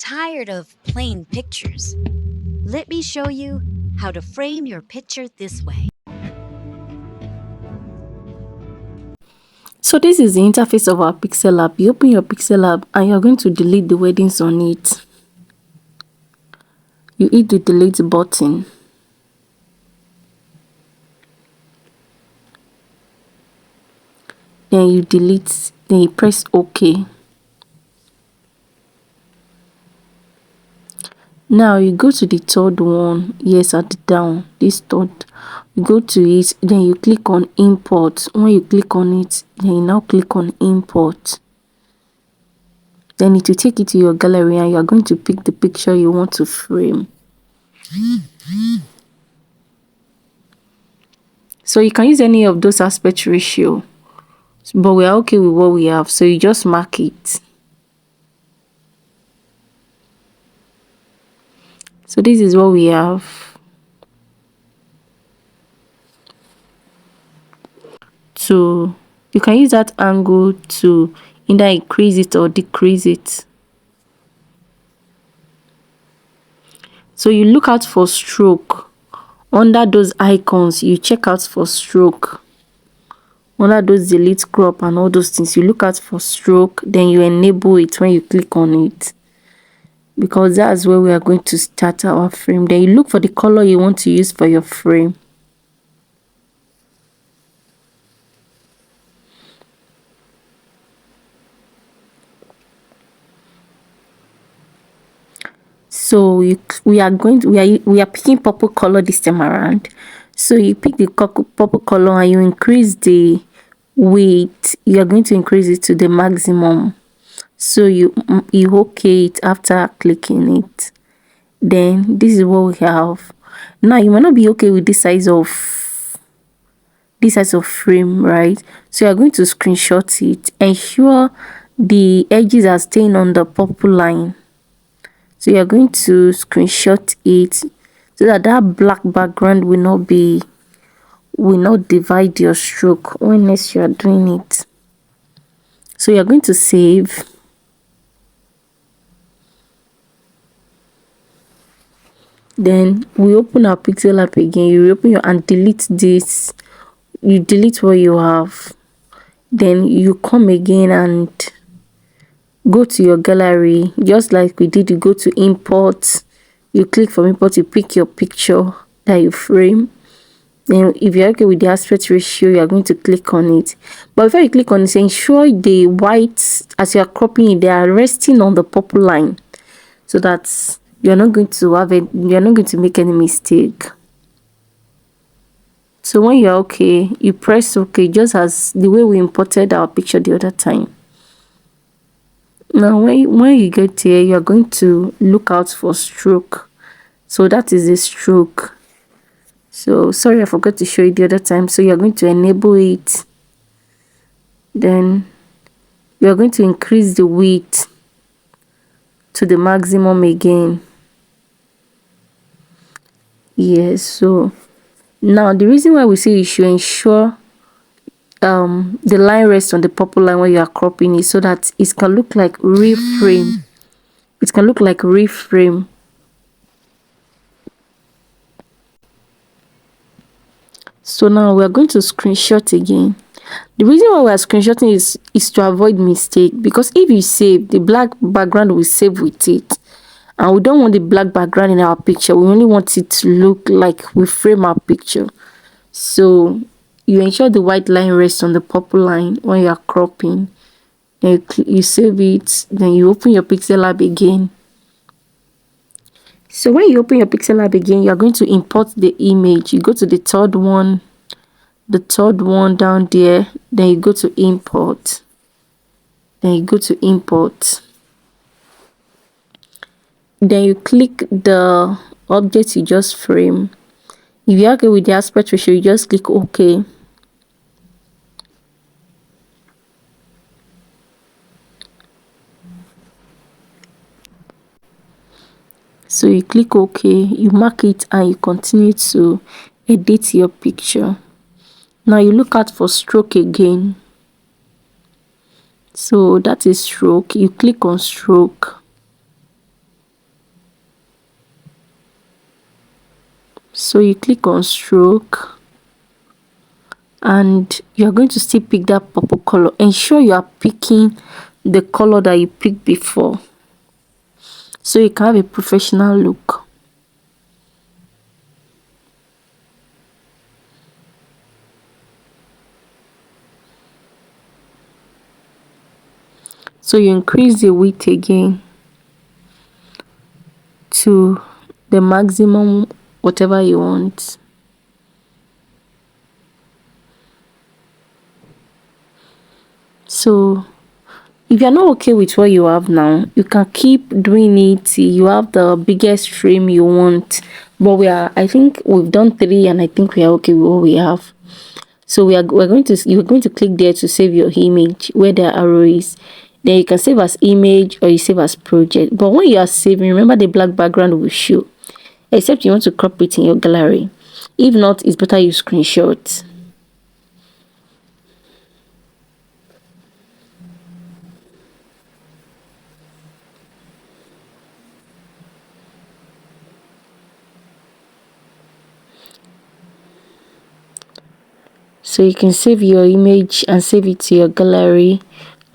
tired of plain pictures? Let me show you how to frame your picture this way. So this is the interface of our PixelLab. You open your PixelLab and you're going to delete the weddings on it. You hit the delete button. Then you delete, then you press OK. Now you go to the third one, yes, at the down, this third. You go to it, then you click on import. When you click on it, then you now click on import. Then it will take you to your gallery and you are going to pick the picture you want to frame. So you can use any of those aspect ratio, but we are okay with what we have, so you just mark it. So this is what we have. So you can use that angle to either increase it or decrease it. So you look out for stroke. Under those icons, you check out for stroke. Under those delete, crop and all those things, you look out for stroke, then you enable it when you click on it, because that's where we are going to start our frame. Then you look for the color you want to use for your frame. So we are picking purple color this time around. So you pick the purple color and you increase the weight. You are going to increase it to the maximum. So you okay it after clicking it. Then this is what we have. Now you might not be okay with this size of frame, right? So you are going to screenshot it. Ensure the edges are staying on the purple line. So you are going to screenshot it so that black background will not divide your stroke when next you are doing it. So you are going to save. Then we open our PixelLab again. You open your and delete this. You delete what you have. Then you come again and go to your gallery, just like we did. You go to import, you click from import, you pick your picture that you frame. Then if you're okay with the aspect ratio, you are going to click on it. But before you click on it, ensure the whites, as you are cropping it, they are resting on the purple line, so that you're not going to make any mistake. So when you're okay, you press OK, just as the way we imported our picture the other time. Now when you get here, you're going to look out for stroke. So that is a stroke. So sorry, I forgot to show you the other time. So you're going to enable it. Then you're going to increase the width to the maximum again. Yes, so now the reason why we say you should ensure the line rests on the purple line when you are cropping it, so that it can look like reframe. It can look like reframe. So now we are going to screenshot again. The reason why we are screenshotting is to avoid mistake, because if you save, the black background will save with it, and we don't want the black background in our picture. We only want it to look like we frame our picture. So you ensure the white line rests on the purple line when you are cropping. Then you save it. Then you open your PixelLab again. So when you open your PixelLab again, you are going to import the image. You go to the third one down there. Then you go to import. Then you go to import. Then you click the object you just frame. If you're okay with the aspect ratio, you just click OK. So you click OK, you mark it, and you continue to edit your picture. Now you look out for stroke again. So that is stroke. You click on stroke. So you click on stroke, and you're going to still pick that purple color. Ensure you are picking the color that you picked before, so you can have a professional look. So you increase the width again to the maximum, whatever you want. So if you're not okay with what you have now, you can keep doing it till you have the biggest frame you want. But I think we've done 3, and I think we are okay with what we have. So you're going to click there to save your image where the arrow is. Then you can save as image or you save as project. But when you are saving, remember the black background will show, except you want to crop it in your gallery. If not, it's better you screenshot. So you can save your image and save it to your gallery,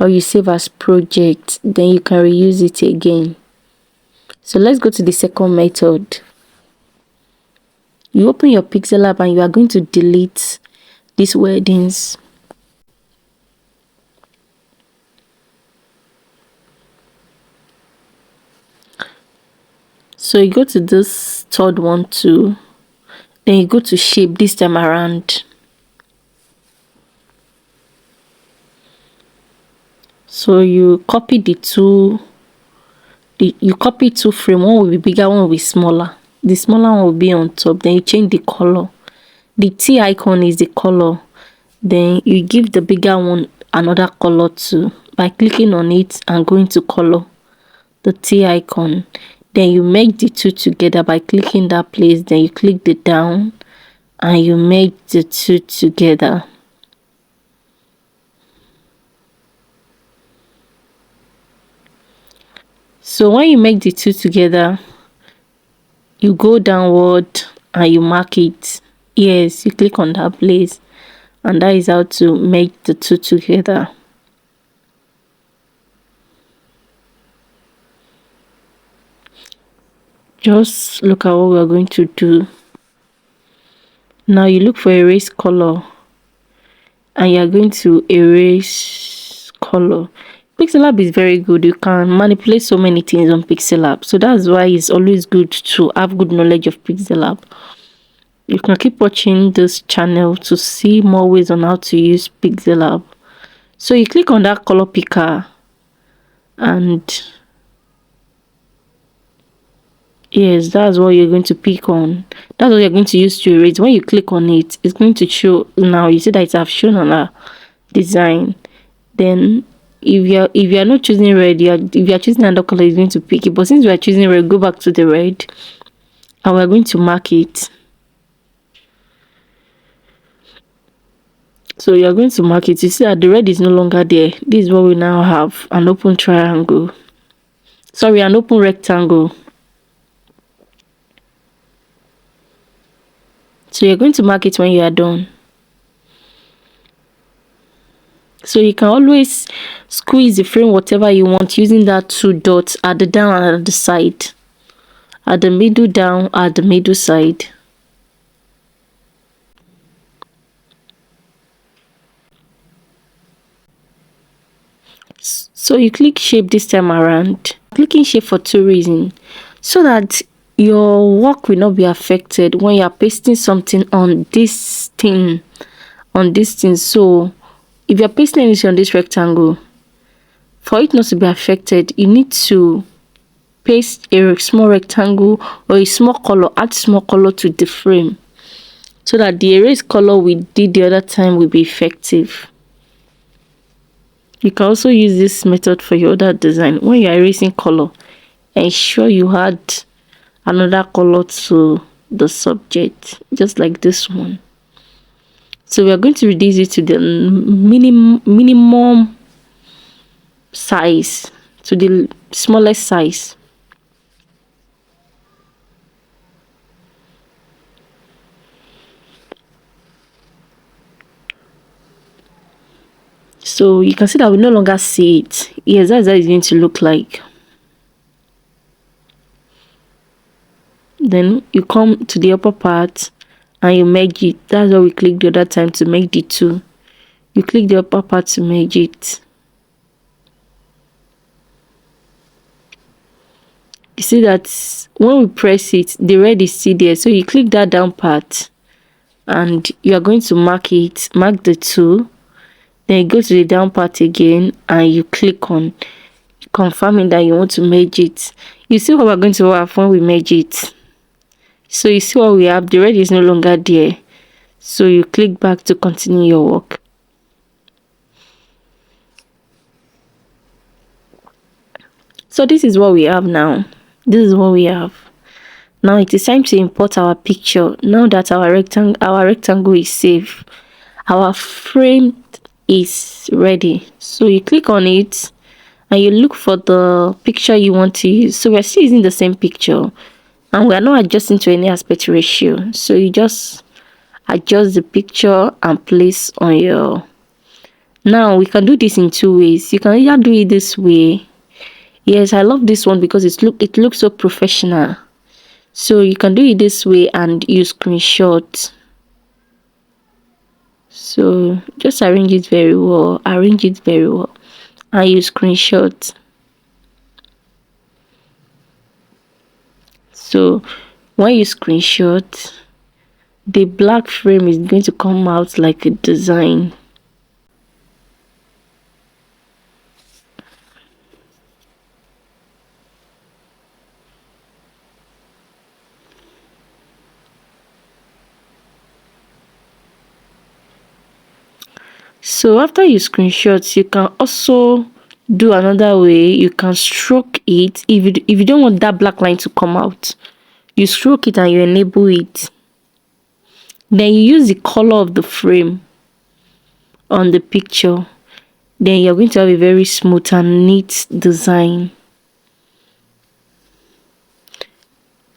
or you save as project, then you can reuse it again. So let's go to the second method. You open your PixelLab and you are going to delete these wordings. So you go to this third one too, then you go to shape this time around. So you copy you copy 2 frame. One will be bigger, one will be smaller. The smaller one will be on top. Then you change the color. The T icon is the color. Then you give the bigger one another color too by clicking on it and going to color, the T icon. Then you make the 2 together by clicking that place. Then you click the down and you make the 2 together. So when you make the 2 together, you go downward and you mark it. Yes, you click on that place, and that is how to make the 2 together. Just look at what we are going to do. Now you look for erase color, and you are going to erase color. PixelLab is very good. You can manipulate so many things on PixelLab, so that's why it's always good to have good knowledge of PixelLab. You can keep watching this channel to see more ways on how to use PixelLab. So you click on that color picker, and yes, that's what you're going to pick on. That's what you're going to use to erase. When you click on it, it's going to show. Now you see that it have shown on our design. Then if you're not choosing red, if you're choosing another color, it's going to pick it. But since we are choosing red, go back to the red, and we're going to mark it. So you're going to mark it. You see that the red is no longer there. This is what we now have: an open triangle. Sorry, an open rectangle. So you're going to mark it when you are done. So you can always squeeze the frame whatever you want using that 2 dots at the down and at the side. At the middle down, at the middle side. So you click shape this time around. Clicking shape for 2 reasons. So that your work will not be affected when you are pasting something on this thing. So if you're pasting it on this rectangle, for it not to be affected, you need to paste a small rectangle or a small color, add small color to the frame, so that the erase color we did the other time will be effective. You can also use this method for your other design. When you're erasing color, ensure you add another color to the subject, just like this one. So we are going to reduce it to the minimum size, to the smallest size. So you can see that we no longer see it. Yes, that's how it's going to look like. Then you come to the upper part and you merge it. That's why we clicked the other time to make the two. You click the upper part to merge it. You see that when we press it, the red is still there. So you click that down part and you are going to mark the two. Then you go to the down part again and you click on confirming that you want to merge it. You see what we're going to have when we merge it. So you see what we have, the red is no longer there. So you click back to continue your work. So this is what we have now. This is what we have. Now it is time to import our picture. Now that our rectangle is safe, our frame is ready. So you click on it and you look for the picture you want to use. So we're still using the same picture and we are not adjusting to any aspect ratio. So you just adjust the picture and place on your. Now we can do this in two ways. You can either do it this way. Yes, I love this one because it looks so professional. So you can do it this way and use screenshot. So just arrange it very well. And use screenshot. So when you screenshot, the black frame is going to come out like a design. So after you screenshot, you can also do another way. You can stroke it. If you don't want that black line to come out, you stroke it and you enable it. Then you use the color of the frame on the picture. Then you're going to have a very smooth and neat design.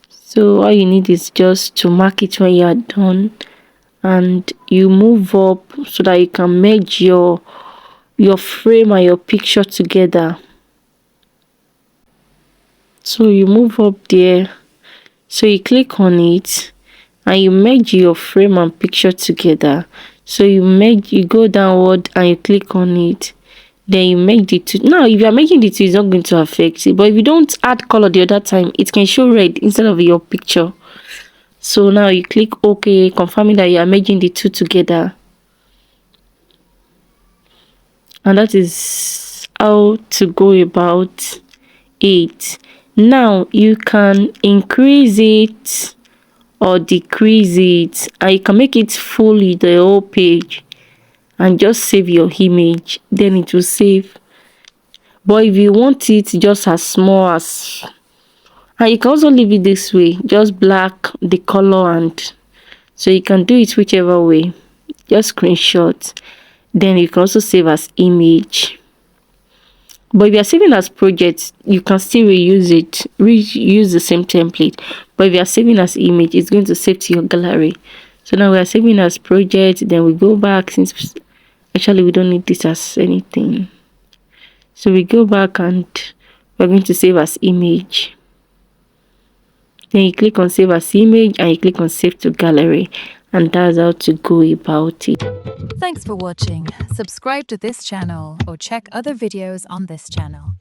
So all you need is just to mark it when you are done, and you move up so that you can merge your frame and your picture together. So you move up there, so you click on it and you merge your frame and picture together. So you go downward and you click on it, then you make the two. Now if you are making the two, it's not going to affect it, but if you don't add color the other time, it can show red instead of your picture. So now you click OK, confirming that you are merging the two together. And that is how to go about it. Now you can increase it or decrease it, and you can make it fully the whole page and just save your image. Then it will save. But if you want it just as small as, and you can also leave it this way, just black the color, and so you can do it whichever way. Just screenshot. Then you can also save as image. But if you are saving as project, you can still reuse it, reuse the same template. But if you are saving as image, it's going to save to your gallery. So now we are saving as project. Then we go back, since actually we don't need this as anything. So we go back and we're going to save as image. Then you click on save as image and you click on save to gallery, and that's how to go about it. Thanks for watching. Subscribe to this channel or check other videos on this channel.